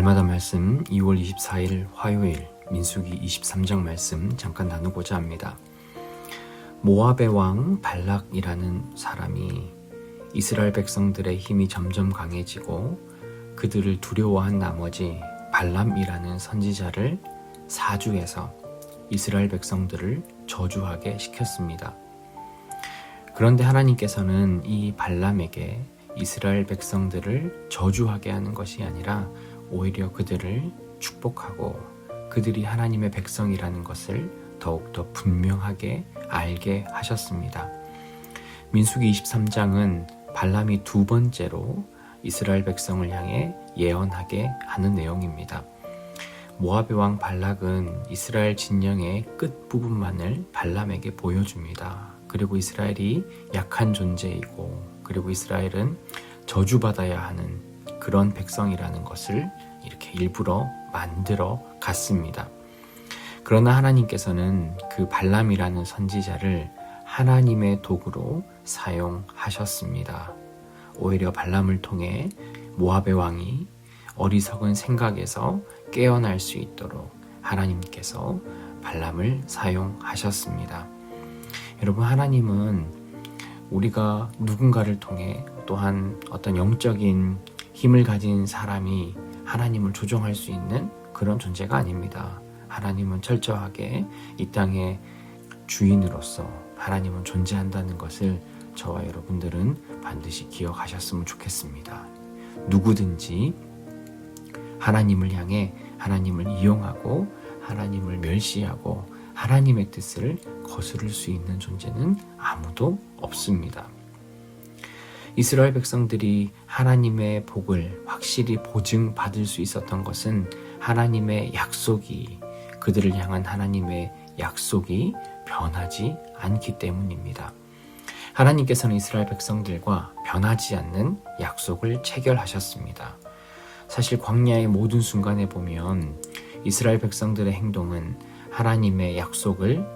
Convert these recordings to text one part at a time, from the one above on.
날마다 말씀 2월 24일 화요일 민수기 23장 말씀 잠깐 나누고자 합니다. 모압의 왕 발락이라는 사람이 이스라엘 백성들의 힘이 점점 강해지고 그들을 두려워한 나머지 발람이라는 선지자를 사주해서 이스라엘 백성들을 저주하게 시켰습니다. 그런데 하나님께서는 이 발람에게 이스라엘 백성들을 저주하게 하는 것이 아니라 오히려 그들을 축복하고 그들이 하나님의 백성이라는 것을 더욱더 분명하게 알게 하셨습니다. 민수기 23장은 발람이 두 번째로 이스라엘 백성을 향해 예언하게 하는 내용입니다. 모압의 왕 발락은 이스라엘 진영의 끝부분만을 발람에게 보여줍니다. 그리고 이스라엘이 약한 존재이고 그리고 이스라엘은 저주받아야 하는 그런 백성이라는 것을 이렇게 일부러 만들어 갔습니다. 그러나 하나님께서는 그 발람이라는 선지자를 하나님의 도구로 사용하셨습니다. 오히려 발람을 통해 모압의 왕이 어리석은 생각에서 깨어날 수 있도록 하나님께서 발람을 사용하셨습니다. 여러분, 하나님은 우리가 누군가를 통해 또한 어떤 영적인 힘을 가진 사람이 하나님을 조종할 수 있는 그런 존재가 아닙니다. 하나님은 철저하게 이 땅의 주인으로서 하나님은 존재한다는 것을 저와 여러분들은 반드시 기억하셨으면 좋겠습니다. 누구든지 하나님을 향해 하나님을 이용하고 하나님을 멸시하고 하나님의 뜻을 거스를 수 있는 존재는 아무도 없습니다. 이스라엘 백성들이 하나님의 복을 확실히 보증받을 수 있었던 것은 하나님의 약속이, 그들을 향한 하나님의 약속이 변하지 않기 때문입니다. 하나님께서는 이스라엘 백성들과 변하지 않는 약속을 체결하셨습니다. 사실 광야의 모든 순간에 보면 이스라엘 백성들의 행동은 하나님의 약속을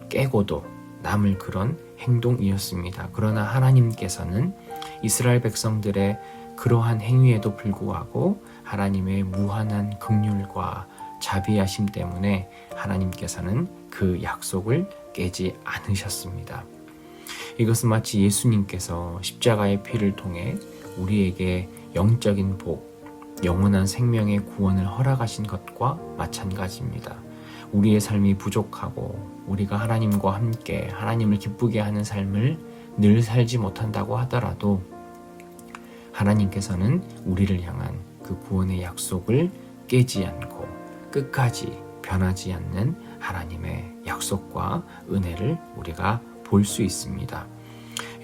깨고도 남을 그런 행동이었습니다. 그러나 하나님께서는 이스라엘 백성들의 그러한 행위에도 불구하고 하나님의 무한한 긍휼과 자비하심 때문에 하나님께서는 그 약속을 깨지 않으셨습니다. 이것은 마치 예수님께서 십자가의 피를 통해 우리에게 영적인 복, 영원한 생명의 구원을 허락하신 것과 마찬가지입니다. 우리의 삶이 부족하고 우리가 하나님과 함께 하나님을 기쁘게 하는 삶을 늘 살지 못한다고 하더라도 하나님께서는 우리를 향한 그 구원의 약속을 깨지 않고 끝까지 변하지 않는 하나님의 약속과 은혜를 우리가 볼 수 있습니다.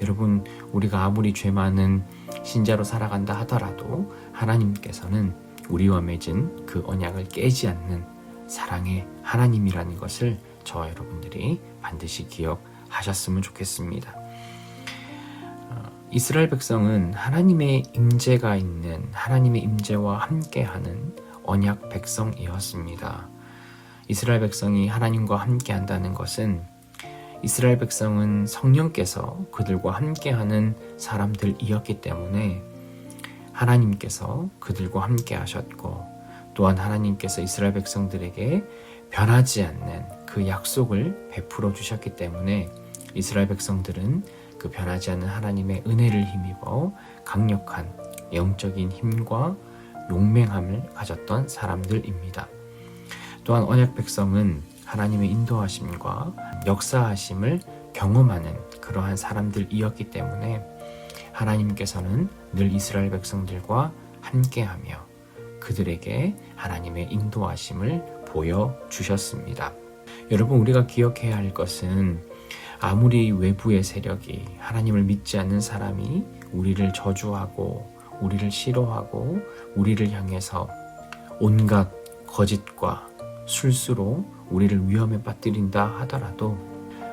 여러분, 우리가 아무리 죄 많은 신자로 살아간다 하더라도 하나님께서는 우리와 맺은 그 언약을 깨지 않는 사랑의 하나님이라는 것을 저와 여러분들이 반드시 기억하셨으면 좋겠습니다. 이스라엘 백성은 하나님의 임재가 있는 하나님의 임재와 함께하는 언약 백성이었습니다. 이스라엘 백성이 하나님과 함께한다는 것은 이스라엘 백성은 성령께서 그들과 함께하는 사람들이었기 때문에 하나님께서 그들과 함께하셨고 또한 하나님께서 이스라엘 백성들에게 변하지 않는 그 약속을 베풀어 주셨기 때문에 이스라엘 백성들은 그 변하지 않는 하나님의 은혜를 힘입어 강력한 영적인 힘과 용맹함을 가졌던 사람들입니다. 또한 언약 백성은 하나님의 인도하심과 역사하심을 경험하는 그러한 사람들이었기 때문에 하나님께서는 늘 이스라엘 백성들과 함께하며 그들에게 하나님의 인도하심을 보여주셨습니다. 여러분, 우리가 기억해야 할 것은 아무리 외부의 세력이 하나님을 믿지 않는 사람이 우리를 저주하고 우리를 싫어하고 우리를 향해서 온갖 거짓과 술수로 우리를 위험에 빠뜨린다 하더라도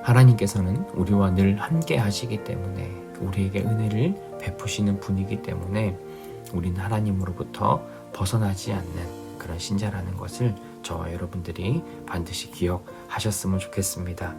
하나님께서는 우리와 늘 함께 하시기 때문에 우리에게 은혜를 베푸시는 분이기 때문에 우리는 하나님으로부터 벗어나지 않는 그런 신자라는 것을 저와 여러분들이 반드시 기억하셨으면 좋겠습니다.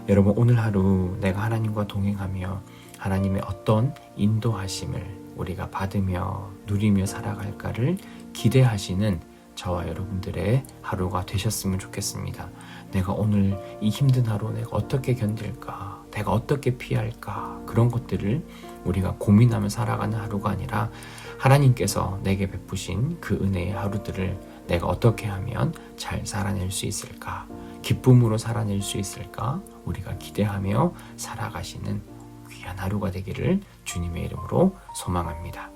여러분, 오늘 하루 내가 하나님과 동행하며 하나님의 어떤 인도하심을 우리가 받으며 누리며 살아갈까를 기대하시는 저와 여러분들의 하루가 되셨으면 좋겠습니다. 내가 오늘 이 힘든 하루 내가 어떻게 견딜까? 내가 어떻게 피할까? 그런 것들을 우리가 고민하며 살아가는 하루가 아니라 하나님께서 내게 베푸신 그 은혜의 하루들을 내가 어떻게 하면 잘 살아낼 수 있을까? 기쁨으로 살아낼 수 있을까? 우리가 기대하며 살아가시는 귀한 하루가 되기를 주님의 이름으로 소망합니다.